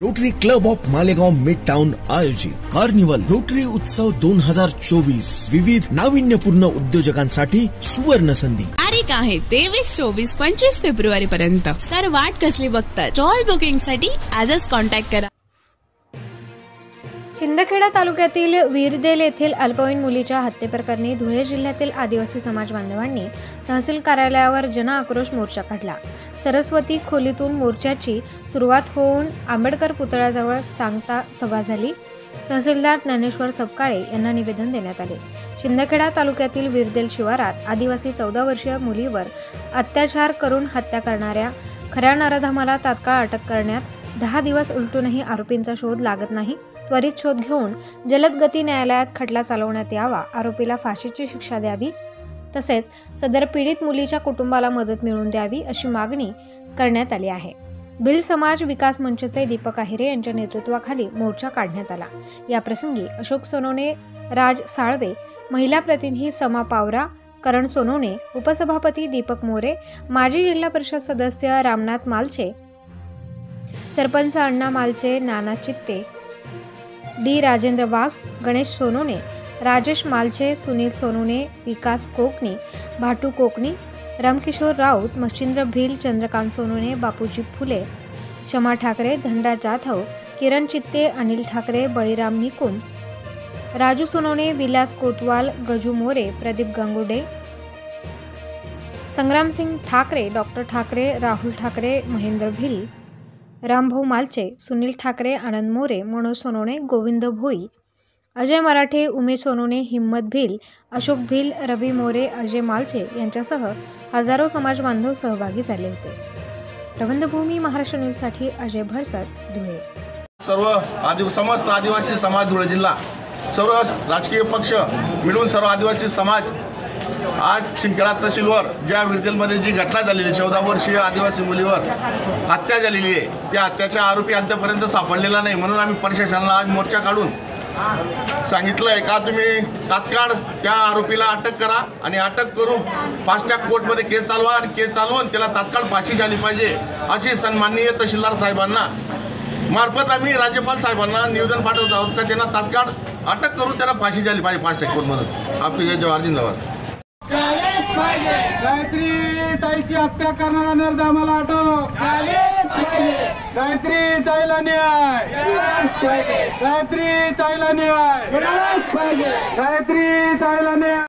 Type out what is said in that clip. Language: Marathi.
Rotary club of Malegaon mid town आयोजित कार्निवल रोटरी उत्सव 2024 विविध नाविन्यपूर्ण उद्योजकांसाठी सुवर्ण संधी तारीख आहे 23, 24, 25 फेब्रुवारी पर्यंत। सर वाट कसली बघतात? स्टॉल बुकिंग साठी आजच कॉन्टॅक्ट करा। शिंदखेडा तालुक्यातील वीरदेल येथील अल्पवयीन मुलीच्या हत्येप्रकरणी धुळे जिल्ह्यातील आदिवासी समाज बांधवांनी तहसील कार्यालयावर जन आक्रोश मोर्चा काढला। सरस्वती खोलीतून मोर्चाची सुरुवात होऊन आंबेडकर पुतळ्याजवळ सांगता सभा झाली। तहसीलदार ज्ञानेश्वर सपकाळे यांना निवेदन देण्यात आले। शिंदखेडा तालुक्यातील वीरदेल शिवारात आदिवासी 14 वर्षीय मुलीवर अत्याचार करून हत्या करणाऱ्या खऱ्या नराधमाला तात्काळ अटक करण्यात 10 दिवस उलटूनही आरोपींचा शोध लागत नाही। त्वरित शोध घेऊन जलद गती न्यायालयात खटला चालवण्यात यावा, आरोपीला फाशीची शिक्षा द्यावी, तसेच सदर पीडित मुलीच्या कुटुंबाला मदत मिळवून द्यावी अशी मागणी करण्यात आली आहे। भिल समाज विकास मंचचे दीपक आहिरे यांच्या नेतृत्वाखाली मोर्चा काढण्यात आला। या प्रसंगी अशोक सोनोने, राज साळवे, महिला प्रतिनिधी समा पावरा, करण सोनोने, उपसभापती दीपक मोरे, माजी जिल्हा परिषद सदस्य रामनाथ मालचे, सरपंच अण्णा मालचे, नाना चित्ते, डी राजेंद्र वाघ, गणेश सोनोने, राजेश मालचे, सुनील सोनोने, विकास कोकणी, भाटू कोकणी, रामकिशोर राऊत, मच्छिंद्र भिल, चंद्रकांत सोनोने, बापूजी फुले, शमा ठाकरे, धनराज जाधव, किरण चित्ते, अनिल ठाकरे, बळीराम निकुंज, राजू सोनोने, विलास कोतवाल, गजू मोरे, प्रदीप गंगुडे, संग्रामसिंग ठाकरे, डॉक्टर ठाकरे, राहुल ठाकरे, महेंद्र भिल, रामभाऊ मालचे, सुनील ठाकरे, आनंद मोरे, मनोज सोनोने, गोविंद भोई, अजय मराठे, उमेश सोनोने, हिम्मत भिल, अशोक भिल, रवी मोरे, अजय मालचे यांच्यासह हजारो समाज बांधव सहभागी झाले होते। प्रबंधभूमी महाराष्ट्र न्यूजसाठी अजय भरसट, धुळे। समस्त आदिवासी समाज धुळे जिल्हा, सर्व राजकीय पक्ष मिळून सर्व आदिवासी समाज आज शिंदखेडा तहसीलवर ज्या वीरदेलमध्ये जी घटना झालेली 14 वर्षीय आदिवासी मुलीवर हत्या झालेली आहे, त्या हत्याचा आरोपी अद्यापर्यंत सापडलेला नाही। म्हणून आम्ही प्रशासनाला आज मोर्चा काढून सांगितलंय का तुम्ही तात्काळ त्या आरोपीला अटक करा आणि अटक करून फास्ट ट्रॅक कोर्टमध्ये केस चालवा आणि केस चालवून त्याला तात्काळ फाशी झाली पाहिजे अशी सन्माननीय तहसीलदार साहेबांना मार्फत आम्ही राज्यपाल साहेबांना निवेदन पाठवत आहोत का त्यांना तात्काळ अटक करून त्याला फाशी झाली पाहिजे फास्ट ट्रॅक कोर्टमधून। आपली जवाहर जिंदाबाद। गायत्री ताईची हत्या करणारा निर्धामाला अटक, गायत्री ताईला न्याय, गायत्री ताईला न्याय, गायत्री ताईला न्याय।